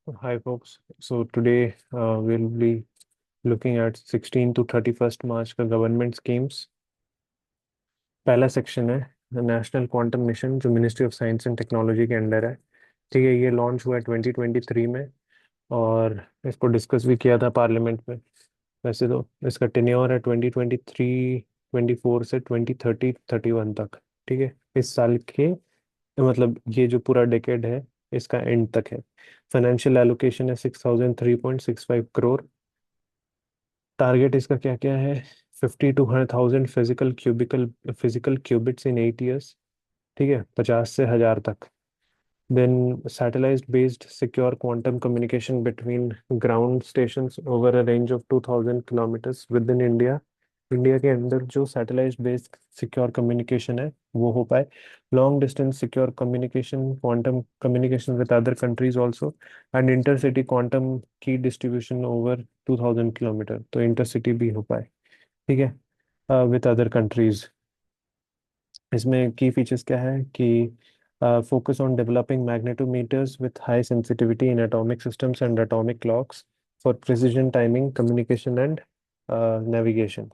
Hi, folks. So today we'll be looking at 16 to 31st मार्च का government schemes. पहला section है national quantum mission, जो ministry of science and technology के under है। ठीक है, ये लॉन्च हुआ है 2023 में और इसको डिस्कस भी किया था पार्लियामेंट में। वैसे तो इसका टेन्योर है 2023-24 से 2030-31 तक। ठीक है, इस साल के मतलब ये जो पूरा डेकेड है इसका एंड तक है। फाइनेंशियल एलोकेशन है 6003.65 करोड़। टारगेट इसका क्या क्या है? 50 to 100,000 physical qubits in 8 years। ठीक है, 50 से 1000 तक। Then satellite based secure quantum communication between ground stations over a range of 2000 kilometres within India. India के अंदर जो सैटेलाइट बेस्ड सिक्योर कम्युनिकेशन है वो हो पाए। Long distance secure communication, quantum communication with other countries also, and intercity quantum की distribution over 2000 kilometre, तो intercity भी हो पाए। ठीक है, विद अदर कंट्रीज। इसमें की फीचर्स क्या है कि focus on developing magnetometers with high sensitivity in atomic systems and atomic clocks for precision timing communication and navigation.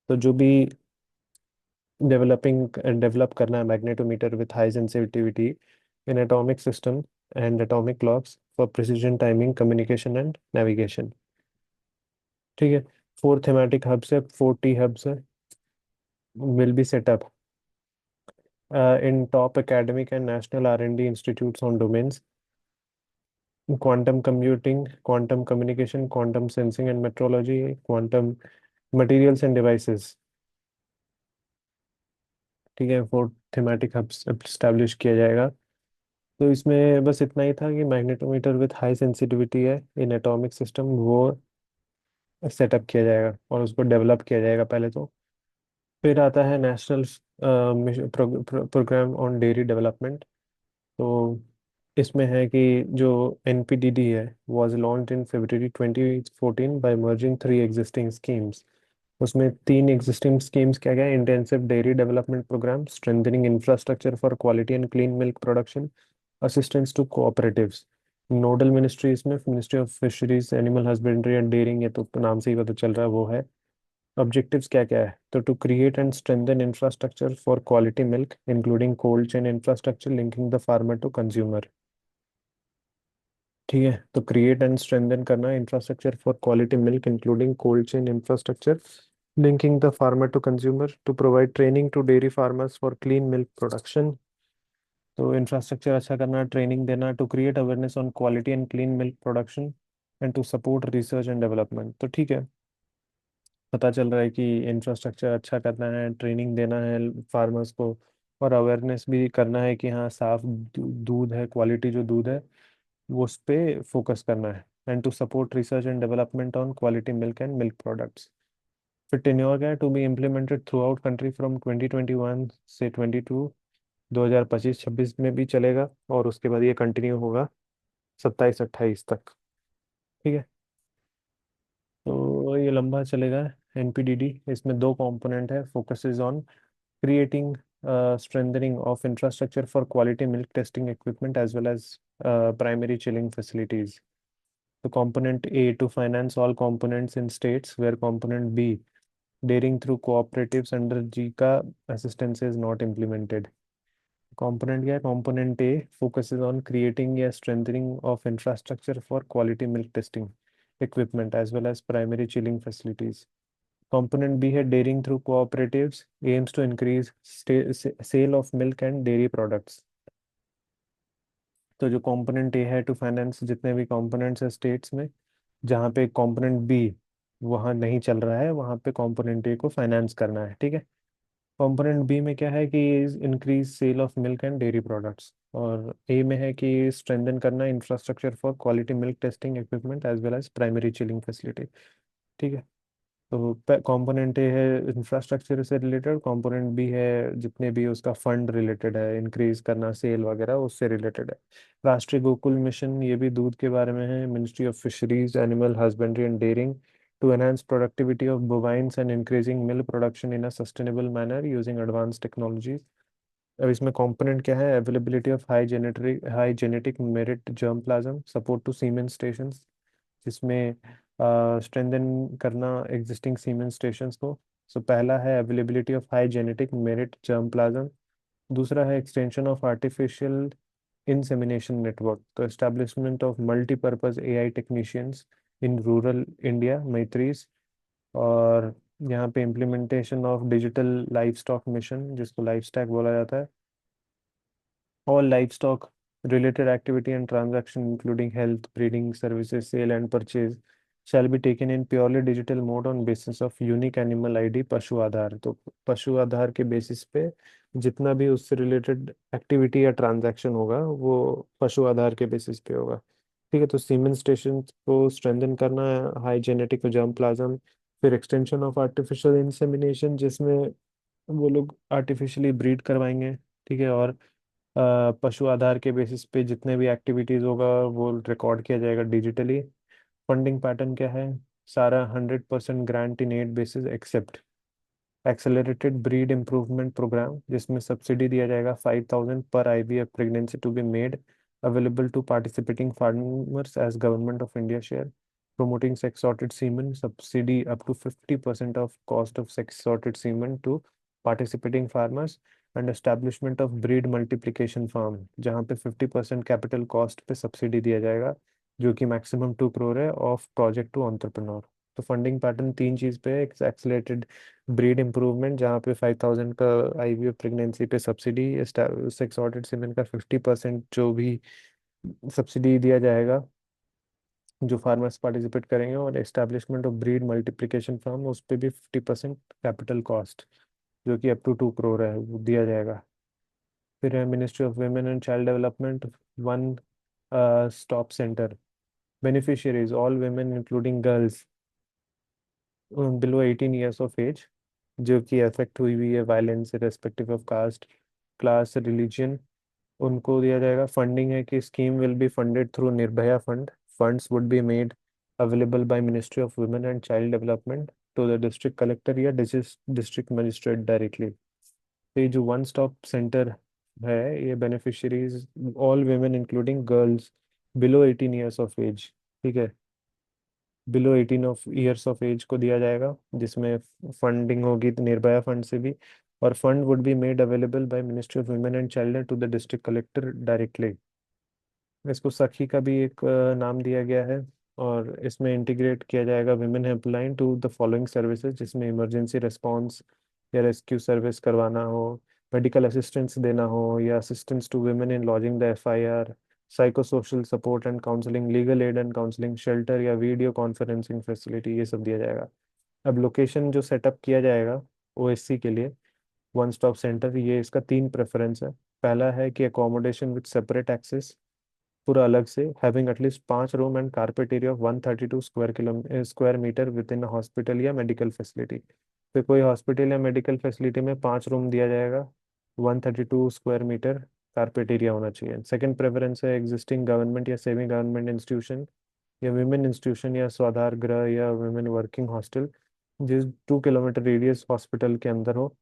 तो जो भी डेवलप करना है magnetometer with high sensitivity in atomic system and atomic clocks for precision timing communication and navigation. ठीक है, 4 thematic hubs है, 4 T hubs है, will be set up in top academic and national R&D institutes on domains quantum computing, quantum communication, quantum sensing and metrology, quantum materials and devices। ठीक है, 4 thematic hubs establish किया जाएगा। तो इसमें बस इतना ही था कि मैग्नेटोमीटर विथ हाई सेंसिटिविटी है इन एटॉमिक सिस्टम, वो सेटअप किया जाएगा और उसको डेवलप किया जाएगा पहले तो। फिर आता है national programme on dairy development. तो इसमें है कि जो NPDD है was launched in February 2014 by merging 3 existing schemes। उसमें 3 existing schemes क्या क्या? Intensive dairy development programme, strengthening infrastructure for quality and clean milk production, assistance to cooperatives. Nodal ministry इसमें ministry of fisheries, animal husbandry and dairying, ये तो नाम से ही पता चल रहा है वो है। ऑब्जेक्टिव्स क्या क्या है? तो to create and strengthen infrastructure for quality milk including cold chain infrastructure linking the farmer to consumer. ठीक है, तो क्रिएट एंड स्ट्रेंथन करना infrastructure for quality milk including cold chain infrastructure linking the farmer to consumer, to provide training to dairy farmers for clean milk production. तो infrastructure अच्छा करना, training देना, to create awareness on quality and clean milk production and to support research and development. तो ठीक है, पता चल रहा है कि इंफ्रास्ट्रक्चर अच्छा करना है, ट्रेनिंग देना है फार्मर्स को, और अवेयरनेस भी करना है कि हाँ साफ दूध है, क्वालिटी जो दूध है वो उस पे फोकस करना है। And to support research and development on quality milk and milk products. फिर टेन्योर क्या है? To be implemented throughout country from 2021 से 2025-26 में भी चलेगा, और उसके बाद ये कंटिन्यू होगा 27-28 तक। ठीक है, तो ये लंबा चलेगा। NPDD इसमें 2 कंपोनेंट है, focuses on creating strengthening of infrastructure for quality milk testing equipment as well as primary chilling facilities. So component A, to finance all components in states where component B, dairying through cooperatives under JICA assistance is not implemented. Component क्या है? Component A focuses on creating a strengthening of infrastructure for quality milk testing equipment as well as primary chilling facilities. Component B है dairying through cooperatives, aims to increase sale of milk and dairy products। तो जो component ए है, to finance जितने भी components है states में जहाँ पे कंपोनेंट बी वहाँ नहीं चल रहा है, वहाँ पे कंपोनेंट ए को फाइनेंस करना है। ठीक है, कंपोनेंट बी में क्या है कि increase sale of milk and dairy products, और ए में है कि स्ट्रेंथन करना infrastructure for quality milk testing equipment as well as primary chilling facility. ठीक है, तो कंपोनेंट ए है इंफ्रास्ट्रक्चर से रिलेटेड, कंपोनेंट बी है जितने भी उसका फंड रिलेटेड है, इंक्रीज करना सेल वगैरह उससे रिलेटेड है। राष्ट्रीय गोकुल मिशन ये भी दूध के बारे में है, ministry of fisheries, animal husbandry and dairying, to enhance productivity of bovines and increasing milk production in a sustainable manner using advance technologies. अब इसमें कंपोनेंट क्या है? Availability of high genetic merit germplasm, support to semen station, जिसमें strengthen करना existing semen stations को। So पहला है availability of high genetic merit germplasm. दूसरा है extension of artificial insemination network, तो establishment of multipurpose AI technicians in rural India, MAITRIs. और यहाँ पे implementation of digital livestock mission, जिसको लाइफ स्टैक बोला जाता है। All livestock related activity and transaction, including health, breeding, services, sale and purchase, shall be taken in purely digital mode on basis of unique animal ID पशु आधार। तो पशु आधार के basis पे जितना भी उससे रिलेटेड एक्टिविटी या ट्रांजैक्शन होगा वो पशु आधार के बेसिस पे होगा। ठीक है, तो सीमेन स्टेशन को स्ट्रेंथन करना है, हाई जेनेटिक जर्म प्लाज्म, फिर एक्सटेंशन ऑफ आर्टिफिशियल इंसेमिनेशन, जिसमें वो लोग आर्टिफिशियली ब्रीड करवाएंगे। ठीक है, और पशु आधार के बेसिस पे जितने भी एक्टिविटीज होगा वो रिकॉर्ड किया जाएगा डिजिटली। फंडिंग पैटर्न क्या है? सारा 100% grant in aid basis except accelerated breed improvement programme, जिसमें सब्सिडी दिया जाएगा 5,000 पर IVF pregnancy to be made available to participating farmers as government of India share. Promoting sex sorted semen, subsidy up to 50% of cost of sex sorted semen to participating farmers, and establishment of breed multiplication farm, जहाँ पे 50% capital cost पे subsidy दिया जाएगा, जो कि maximum 2 crore है, of project to entrepreneur. तो funding pattern तीन चीज़ पे है। एक्सेलरेटेड ब्रीड इम्प्रूवमेंट, जहाँ पे 5,000 का आईवीएफ प्रेगनेंसी पे सब्सिडी, सेक्स ऑर्डेड सीमेन का 50% जो भी सब्सिडी दिया जाएगा जो फार्मर्स पार्टिसिपेट करेंगे, और establishment of breed multiplication farm, उस पर भी 50% कैपिटल कॉस्ट, जो कि अप टू 2 करोड़ है, वो दिया जाएगा। फिर है ministry of women and child development, one stop centre, beneficiaries all women including girls below 18 years of age जो कि अफेक्ट हुई हुई है violence respective of caste, class, religion, उनको दिया जाएगा। फंडिंग है कि scheme will be funded through Nirbhaya fund. Funds would be made available by ministry of women and child development to the district collector या डिस्ट्रिक्ट मजिस्ट्रेट डायरेक्टली। तो ये जो one stop centre है, ये beneficiaries all women including girls below 18 years of age, ठीक है, below 18 of years of age को दिया जाएगा, जिसमें फंडिंग होगी तो निर्भया फंड से भी। और fund would be made available by ministry of women and child to the district collector directly. इसको सखी का भी एक नाम दिया गया है। और इसमें इंटीग्रेट किया जाएगा women helpline to the following services, जिसमें इमरजेंसी रिस्पांस या रेस्क्यू सर्विस करवाना हो, मेडिकल असिस्टेंस देना हो, या assistance to women in lodging the FIR, psycho social support and counselling, legal aid and counselling, shelter या वीडियो कॉन्फ्रेंसिंग फैसिलिटी, ये सब दिया जाएगा। अब लोकेशन जो सेटअप किया जाएगा ओएससी के लिए, वन स्टॉप सेंटर, ये इसका तीन प्रेफरेंस है। पहला है कि अकोमोडेशन विद सेपरेट एक्सेस, पूरा अलग से, having at least 5 room and carpet area of 132 square metre within hospital या मेडिकल फैसिलिटी। तो कोई हॉस्पिटल या मेडिकल फैसिलिटी में 5 रूम दिया जाएगा, 132 स्क्वायर मीटर कारपेट एरिया होना चाहिए। सेकंड प्रेफरेंस है एग्जिस्टिंग गवर्नमेंट या सेमी गवर्नमेंट इंस्टीट्यूशन या विमेन इंस्टीट्यूशन या स्वाधार गृह या विमेन वर्किंग हॉस्टल, जिस 2 किलोमीटर रेडियस हॉस्पिटल के अंदर हो,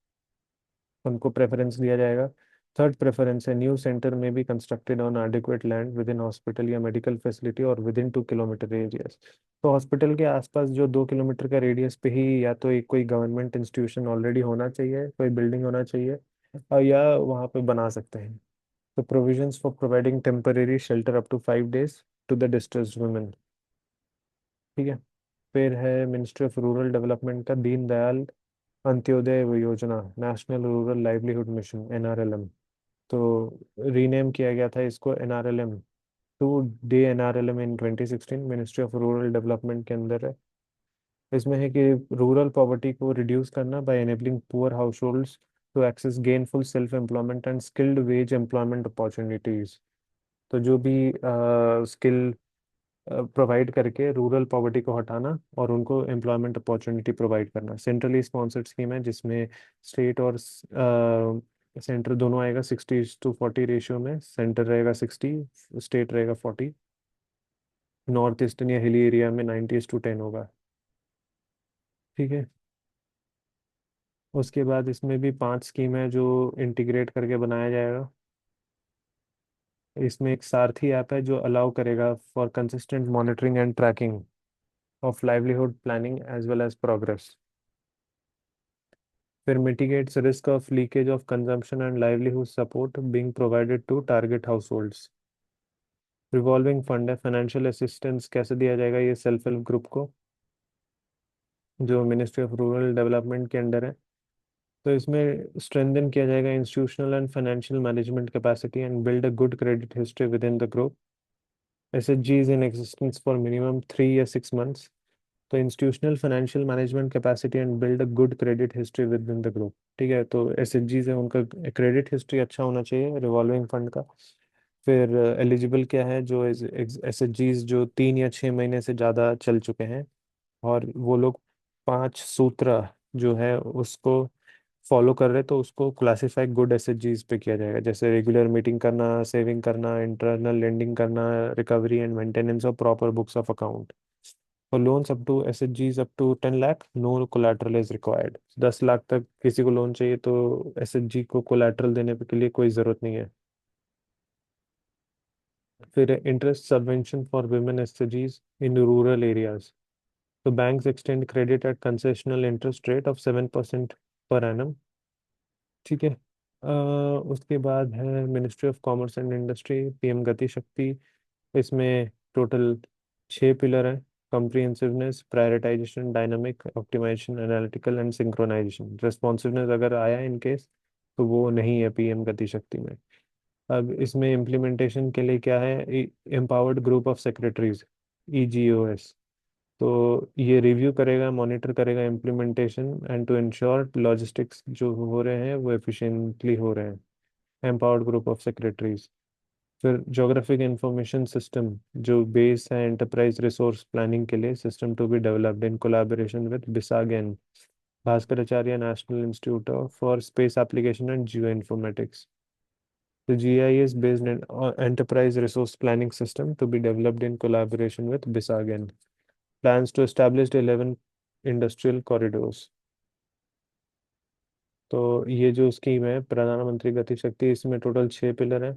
उनको प्रेफरेंस दिया जाएगा। थर्ड प्रेफरेंस है न्यू सेंटर में be constructed on adequate land with in hospital या मेडिकल फैसिलिटी और विद इन 2 किलोमीटर रेडियस। तो हॉस्पिटल के आसपास जो 2 किलोमीटर का रेडियस पे ही या तो एक कोई गवर्नमेंट इंस्टीट्यूशन ऑलरेडी होना चाहिए, कोई बिल्डिंग होना चाहिए, और या वहाँ पे बना सकते हैं। तो provisions for providing temporary shelter up to 5 days to the distressed women. ठीक है, फिर है मिनिस्ट्री ऑफ रूरल डेवलपमेंट का दीन Dayal Antyodaya Yojana, national rural livelihood mission, NRLM. तो रीनेम किया गया था इसको NRLM to DAY NRLM in 2016, ministry of rural development के अंदर है। इसमें है कि रूरल पॉवर्टी को रिड्यूस करना by enabling poor households to access gainful self employment and skilled wage employment opportunities. तो जो भी स्किल प्रोवाइड करके रूरल पॉवर्टी को हटाना और उनको एम्प्लॉयमेंट अपॉर्चुनिटी प्रोवाइड करना। सेंट्रली स्पॉन्सर्ड स्कीम है, जिसमें स्टेट और सेंटर दोनों आएगा, 60:40 रेशियो में, सेंटर रहेगा 60, स्टेट रहेगा 40। नॉर्थ ईस्टर्न या हिली एरिया में 90:10 होगा। ठीक है, उसके बाद इसमें भी 5 स्कीम है जो इंटीग्रेट करके बनाया जाएगा। इसमें एक सारथी ऐप है जो अलाउ करेगा for consistent monitoring and tracking of livelihood planning as well as progress. फिर mitigates risk of leakage of consumption and livelihood support being provided to target households. Revolving fund है, फाइनेंशियल असिस्टेंस कैसे दिया जाएगा ये self help group को, जो ministry of rural development के under है। तो इसमें स्ट्रेंथन किया जाएगा institutional and financial management capacity and build a good credit history with in the group. SHG is in existence for minimum 3 या 6 months। तो institutional financial management capacity and build a good credit history with in the group. ठीक है, तो SHG से उनका credit history अच्छा होना चाहिए रिवॉल्विंग फंड का। फिर एलिजिबल क्या है, जो एसएचजीज जो 3 या 6 महीने से ज़्यादा चल चुके हैं और वो लोग 5 सूत्र जो है उसको फॉलो कर रहे, तो उसको क्लासिफाई गुड एसएचजीज पे किया जाएगा, जैसे रेगुलर मीटिंग करना, सेविंग करना, इंटरनल लेंडिंग करना, recovery and maintenance of proper books of account. For loans up to एसएचजीज up to 10 lakh no collateral is required. 10 lakh तक किसी को लोन चाहिए तो एसएचजी को कोलैटरल देने के लिए कोई ज़रूरत नहीं है। फिर इंटरेस्ट सबवेंशन फॉर वुमेन एसएचजीज इन रूरल एरियाज। तो banks extend credit at concessional interest rate of 7% per annum। ठीक है। उसके बाद है ministry of commerce and industry, PM Gati Shakti. इसमें टोटल 6 पिलर हैं। Comprehensiveness, prioritisation, dynamic optimisation, analytical and synchronisation. Responsiveness अगर आया इन केस तो वो नहीं है पीएम गति शक्ति में। अब इसमें इम्प्लीमेंटेशन के लिए क्या है, empowered group of secretaries, EGoS. तो ये रिव्यू करेगा, मॉनिटर करेगा implementation and to ensure logistics जो हो रहे हैं वो एफिशिएंटली हो रहे हैं। Empowered group of secretaries. फिर जोग्राफिक इंफॉर्मेशन सिस्टम जो बेस है एंटरप्राइज रिसोर्स प्लानिंग के लिए, system to be developed in collaboration with BISAG-N, Bhaskaracharya national institute for space application and geo informatics. The GIS based enterprise resource planning system to be developed in collaboration with Bisagen. Plans to establish 11 industrial corridors. तो ये जो scheme है प्रधानमंत्री गति शक्ति, इसमें total 6 pillar हैं।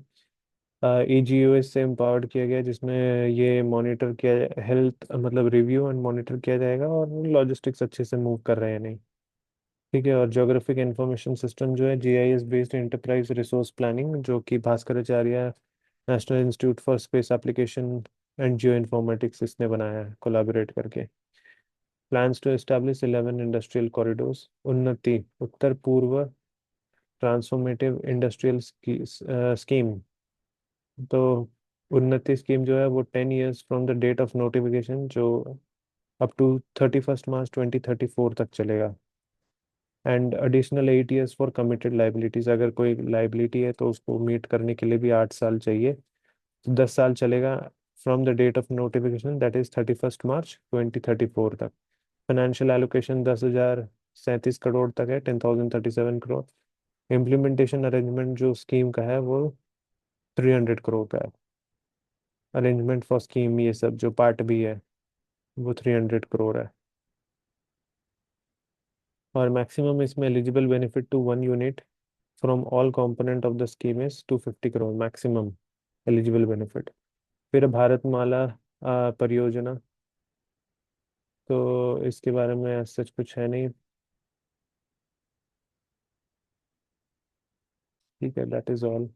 EGOS से empowered किया गया, जिसमें ये मॉनिटर किया, हेल्थ मतलब रिव्यू एंड मॉनिटर किया जाएगा और लॉजिस्टिक्स अच्छे से मूव कर रहे हैं नहीं। ठीक है। और जोग्राफिक इंफॉर्मेशन सिस्टम जो है GIS based enterprise resource planning, जो कि Bhaskaracharya national institute for space application and geo informatics इसने बनाया है कोलैबोरेट करके। Plans to establish 11 industrial corridors. Unnati Uttar पूर्व ट्रांसफॉर्मेटिव इंडस्ट्रियल स्कीम। तो उन्नति स्कीम जो है वो 10 years from the date of notification, जो अप टू 31 मार्च 2034 तक चलेगा। And additional 8 years for committed liabilities, अगर कोई लाइबिलिटी है तो उसको मीट करने के लिए भी 8 साल चाहिए, तो 10 साल चलेगा from the date of notification, that is 31 March 2034 तक। फाइनेंशियल एलोकेशन 10,037 करोड़ तक है, 10,037 करोड़। इम्प्लीमेंटेशन अरेंजमेंट जो स्कीम का है वो 300 करोड़ का है। अरेंजमेंट फॉर स्कीम ये सब जो पार्ट भी है वो 300 करोड़ है। और मैक्सिमम इसमें eligible benefit to 1 unit from all component of the scheme is 250 crore maximum eligible benefit. फिर भारतमाला परियोजना, तो इसके बारे में सच कुछ है नहीं। ठीक है, दैट इज ऑल।